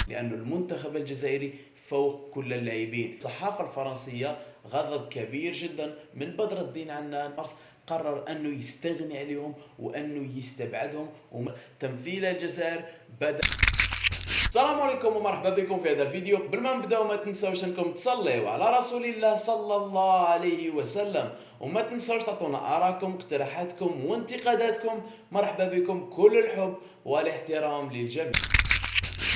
لأن المنتخب الجزائري فوق كل اللاعبين. الصحافة الفرنسية غضب كبير جدا من بدر الدين عنان، قرر أنه يستغني عليهم وأنه يستبعدهم. تمثيل الجزائر بدأ. السلام عليكم ومرحبا بكم في هذا الفيديو. قبل ما نبداو ما تنساوش انكم تصليوا على رسول الله صلى الله عليه وسلم، وما تنساوش تعطونا آراءكم اقتراحاتكم وانتقاداتكم. مرحبا بكم، كل الحب والاحترام للجميع.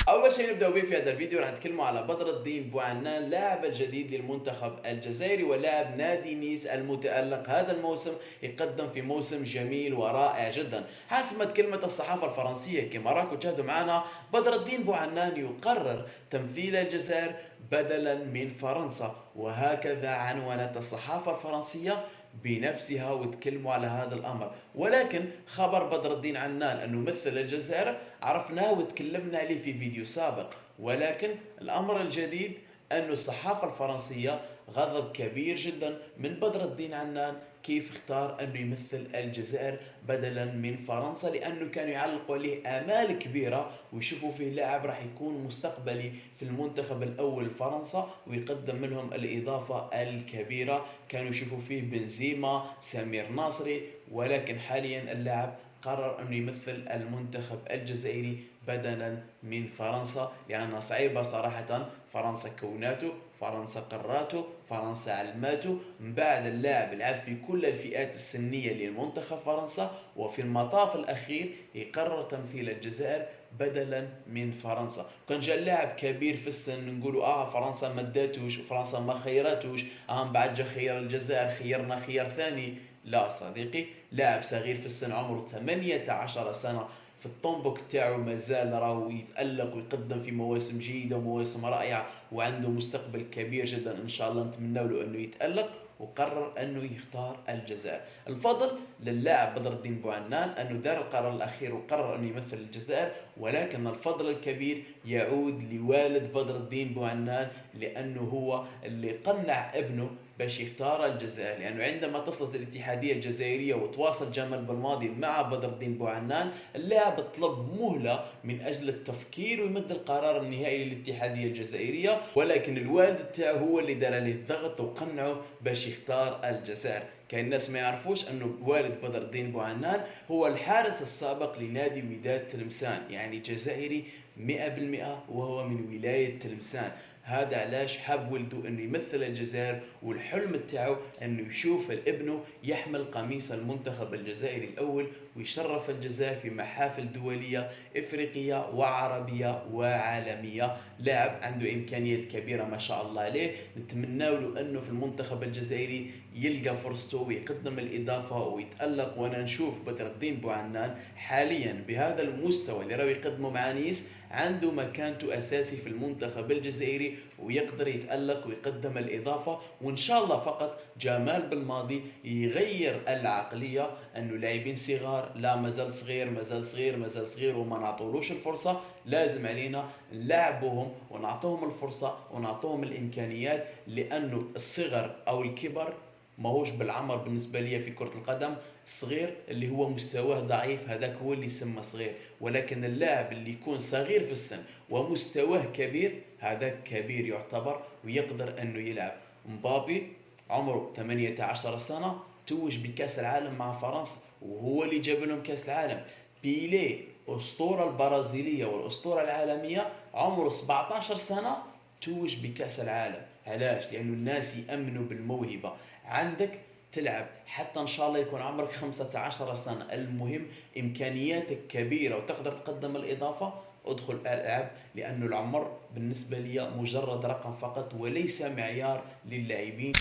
اول شيء نبداو به في هذا الفيديو راح نتكلموا على بدر الدين بوعنان، لاعب الجديد للمنتخب الجزائري ولاعب نادي نيس المتألق هذا الموسم. يقدم في موسم جميل ورائع جدا حسب ما تكلمت الصحافه الفرنسيه. كما راكم تشاهدوا معنا، بدر الدين بوعنان يقرر تمثيل الجزائر بدلا من فرنسا، وهكذا عنونت الصحافه الفرنسيه بنفسها وتكلموا على هذا الامر. ولكن خبر بدر الدين عنان انه مثل الجزائر عرفناه وتكلمنا عليه في فيديو سابق، ولكن الامر الجديد أن الصحافة الفرنسية غضب كبير جدا من بدر الدين عنان كيف اختار أنه يمثل الجزائر بدلا من فرنسا، لأنه كانوا يعلقوا عليه آمال كبيرة ويشوفوا فيه لاعب راح يكون مستقبلي في المنتخب الأول فرنسا ويقدم لهم الإضافة الكبيرة. كانوا يشوفوا فيه بنزيما، سمير ناصري، ولكن حاليا اللاعب قرر أنه يمثل المنتخب الجزائري بدلا من فرنسا، لأنها صعيبة صراحة. فرنسا كوناته، فرنسا قراته، فرنسا علماته. من بعد اللاعب لعب في كل الفئات السنية للمنتخب فرنسا، وفي المطاف الأخير يقرر تمثيل الجزائر بدلا من فرنسا. كان جاء لاعب كبير في السن نقولوا فرنسا ما داتوش وفرنسا ما خيراتوش، من بعد جا خير الجزائر، خيرنا خيار ثاني. لا صديقي، لاعب صغير في السن عمره 18 سنة، في الطنبوك تاعو مازال راهو يتألق ويقدم في مواسم جيدة ومواسم رائعة وعنده مستقبل كبير جدا ان شاء الله. نتمنى له انه يتألق، وقرر انه يختار الجزائر. الفضل للاعب بدر الدين بوعنان انه دار القرار الاخير وقرر انه يمثل الجزائر، ولكن الفضل الكبير يعود لوالد بدر الدين بوعنان، لانه هو اللي قنع ابنه باش يختار الجزائر. لانه عندما تصلت الاتحاديه الجزائريه وتواصل جمال بالماضي مع بدر الدين بوعنان، اللاعب طلب مهله من اجل التفكير ويمد القرار النهائي للاتحاديه الجزائريه، ولكن الوالد تاعه هو اللي دار عليه الضغط وقنعه باش يختار الجزائر. كاين الناس ما يعرفوش انه والد بدر الدين بوعنان هو الحارس السابق لنادي وداد تلمسان، يعني جزائري 100%، وهو من ولايه تلمسان. هذا علاش حاب ولده انه يمثل الجزائر، والحلم تاعو انه يشوف ابنه يحمل قميص المنتخب الجزائري الاول ويشرف الجزائر في محافل دوليه افريقيه وعربيه وعالميه. لاعب عنده امكانيات كبيره ما شاء الله عليه، نتمنى له انه في المنتخب الجزائري يلقى فرصته ويقدم الاضافه ويتالق. وانا نشوف بدر الدين بوعنان حاليا بهذا المستوى اللي راه يقدمه مع نيس عنده مكانته اساسي في المنتخب الجزائري ويقدر يتألق ويقدم الإضافة. وإن شاء الله فقط جمال بالماضي يغير العقلية أنه لاعبين صغار، لا مازال صغير مازال صغير مازال صغير وما نعطولوش الفرصة. لازم علينا نلعبوهم ونعطوهم الفرصة ونعطوهم الإمكانيات، لأنه الصغر أو الكبر ماهوش بالعمر بالنسبة لي في كرة القدم. الصغير اللي هو مستواه ضعيف هذاك هو اللي يسمى صغير، ولكن اللاعب اللي يكون صغير في السن ومستواه كبير هذا كبير يعتبر ويقدر انه يلعب. مبابي عمره 18 سنة، توج بكاس العالم مع فرنسا وهو اللي جاب لهم كاس العالم. بيليه أسطورة البرازيلية والأسطورة العالمية عمره 17 سنة، توج بكاس العالم. علاش؟ لأنه الناس يأمنوا بالموهبة. عندك تلعب حتى ان شاء الله يكون عمرك 15 سنة، المهم امكانياتك كبيرة وتقدر تقدم الاضافة، ادخل العب. لانه العمر بالنسبة لي مجرد رقم فقط وليس معيار للاعبين.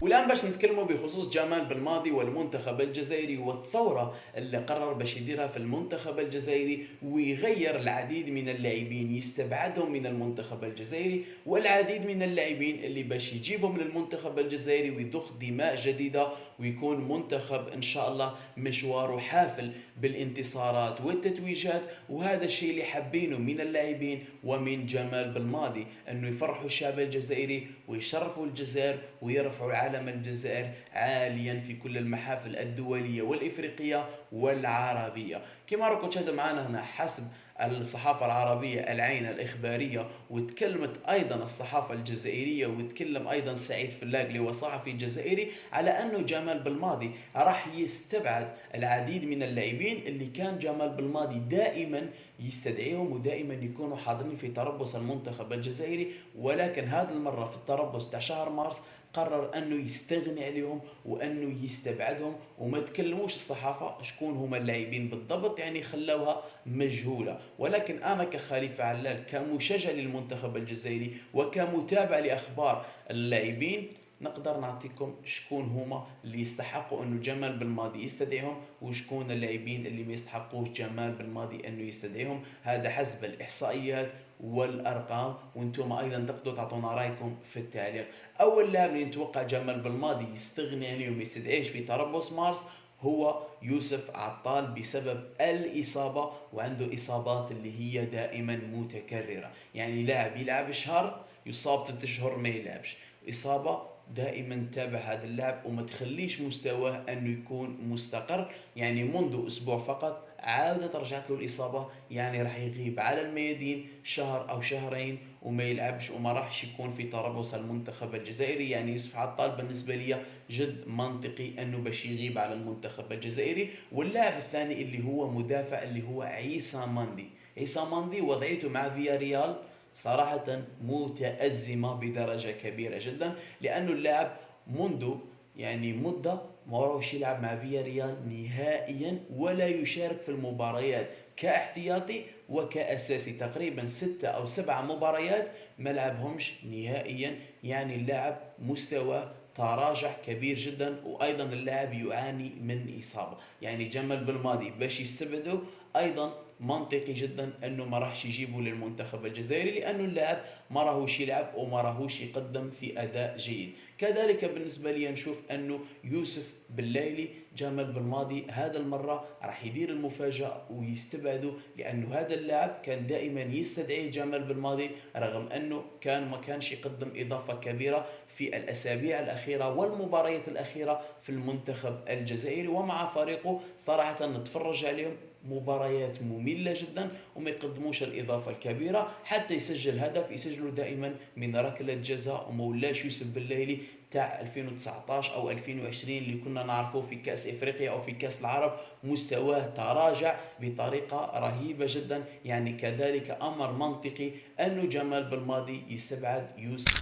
والان باش نتكلموا بخصوص جمال بالماضي والمنتخب الجزائري والثوره اللي قرر باش يديرها في المنتخب الجزائري ويغير العديد من اللاعبين، يستبعدهم من المنتخب الجزائري، والعديد من اللاعبين اللي باش يجيبهم للمنتخب الجزائري ويضخ دماء جديده ويكون منتخب ان شاء الله مشواره حافل بالانتصارات والتتويجات. وهذا الشيء اللي حابينه من اللاعبين ومن جمال بالماضي، انه يفرحوا الشعب الجزائري ويشرفوا الجزائر ويرفعوا علم الجزائر عاليا في كل المحافل الدوليه والافريقيه والعربيه. كما راكم تشاهدوا معنا هنا حسب الصحافة العربية العين الإخبارية، وتكلمت أيضا الصحافة الجزائرية، وتكلم أيضا سعيد فلاق اللي هو صحفي جزائري على أنه جمال بالماضي راح يستبعد العديد من اللاعبين اللي كان جمال بالماضي دائما يستدعيهم ودائما يكونوا حاضرين في تربص المنتخب الجزائري. ولكن هذه المرة في التربص تاع شهر مارس قرر انه يستغني عليهم وانه يستبعدهم، وما تكلموش الصحافه شكون هما اللاعبين بالضبط، يعني خلوها مجهوله. ولكن انا كخليفه علال كمشجع للمنتخب الجزائري وكمتابع لاخبار اللاعبين نقدر نعطيكم شكون هما اللي يستحقوا انه جمال بالماضي يستدعيهم وشكون اللاعبين اللي ما يستحقوش جمال بالماضي انه يستدعيهم. هذا حسب الاحصائيات والارقام، وانتم ايضا تقدروا تعطونا رايكم في التعليق. اول لاعب اللي نتوقع جمال بالماضي يستغني عليه وما يستدعيش في تربص مارس هو يوسف عطال، بسبب الإصابة، وعنده إصابات اللي هي دائما متكررة. يعني لاعب يلعب شهر يصاب 3 شهور ما يلعبش، إصابة دائما تابع هذا اللاعب وما تخليش مستواه أنه يكون مستقر. يعني منذ أسبوع فقط عادت رجعت له الإصابة، يعني راح يغيب على الميادين شهر أو شهرين وما يلعبش وما راحش يكون في تربص المنتخب الجزائري. يعني يوسف عطال بالنسبة لي جد منطقي أنه باش يغيب على المنتخب الجزائري. واللاعب الثاني اللي هو مدافع اللي هو عيسى ماندي. عيسى ماندي وضعيته مع فيا ريال صراحة متأزمة بدرجة كبيرة جدا، لأنه اللاعب منذ يعني مدة ما راهوش يلعب مع فيا ريال نهائيا ولا يشارك في المباريات كاحتياطي وكأساسي. تقريبا 6 أو 7 مباريات ما لعبهمش نهائيا. يعني اللاعب مستواه تراجع كبير جدا، وايضا اللاعب يعاني من اصابه. يعني جمال بالماضي باش يستبعده ايضا منطقي جدا انه ما راحش يجيبه للمنتخب الجزائري، لانه اللاعب ما راهوش يلعب وما راهوش يقدم في اداء جيد. كذلك بالنسبه لي نشوف انه يوسف بالليلي جمال بالماضي هذا المره راح يدير المفاجاه ويستبعده، لانه هذا اللاعب كان دائما يستدعيه جمال بالماضي رغم انه ما كانش يقدم اضافه كبيره في الأسابيع الأخيرة والمباريات الأخيرة في المنتخب الجزائري ومع فريقه. صراحة نتفرج عليهم مباريات مملة جدا وما يقدموش الإضافة الكبيرة. حتى يسجل هدف يسجلوا دائما من ركلة جزاء، ومولاش يوسف بالليلي تاع 2019 أو 2020 اللي كنا نعرفوه في كأس إفريقيا أو في كأس العرب. مستواه تراجع بطريقة رهيبة جدا. يعني كذلك أمر منطقي أنه جمال بالماضي يستبعد يوسف.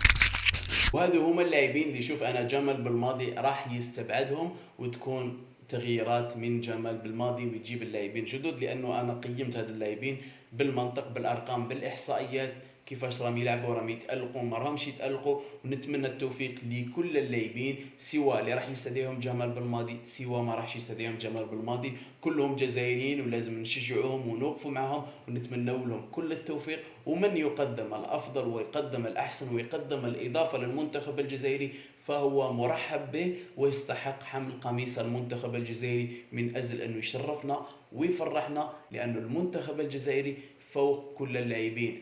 وهذو هما اللاعبين اللي شوف انا جمال بالماضي راح يستبعدهم، وتكون تغييرات من جمال بالماضي ويجيب اللاعبين جدد، لانه انا قيمت هاد اللاعبين بالمنطق بالارقام بالاحصائيات كيفاش راهم يلعبوا، راهم يتالقوا ما راهمش يتالقوا. ونتمنى التوفيق لكل اللاعبين سواء اللي راح يستدعيهم جمال بالماضي سواء ما راحش يستدعيهم جمال بالماضي. كلهم جزائريين ولازم نشجعوهم ونوقفوا معهم ونتمنى لهم كل التوفيق. ومن يقدم الافضل ويقدم الاحسن ويقدم الاضافه للمنتخب الجزائري فهو مرحب به ويستحق حمل قميص المنتخب الجزائري من اجل انه يشرفنا ويفرحنا، لأن المنتخب الجزائري فوق كل اللاعبين.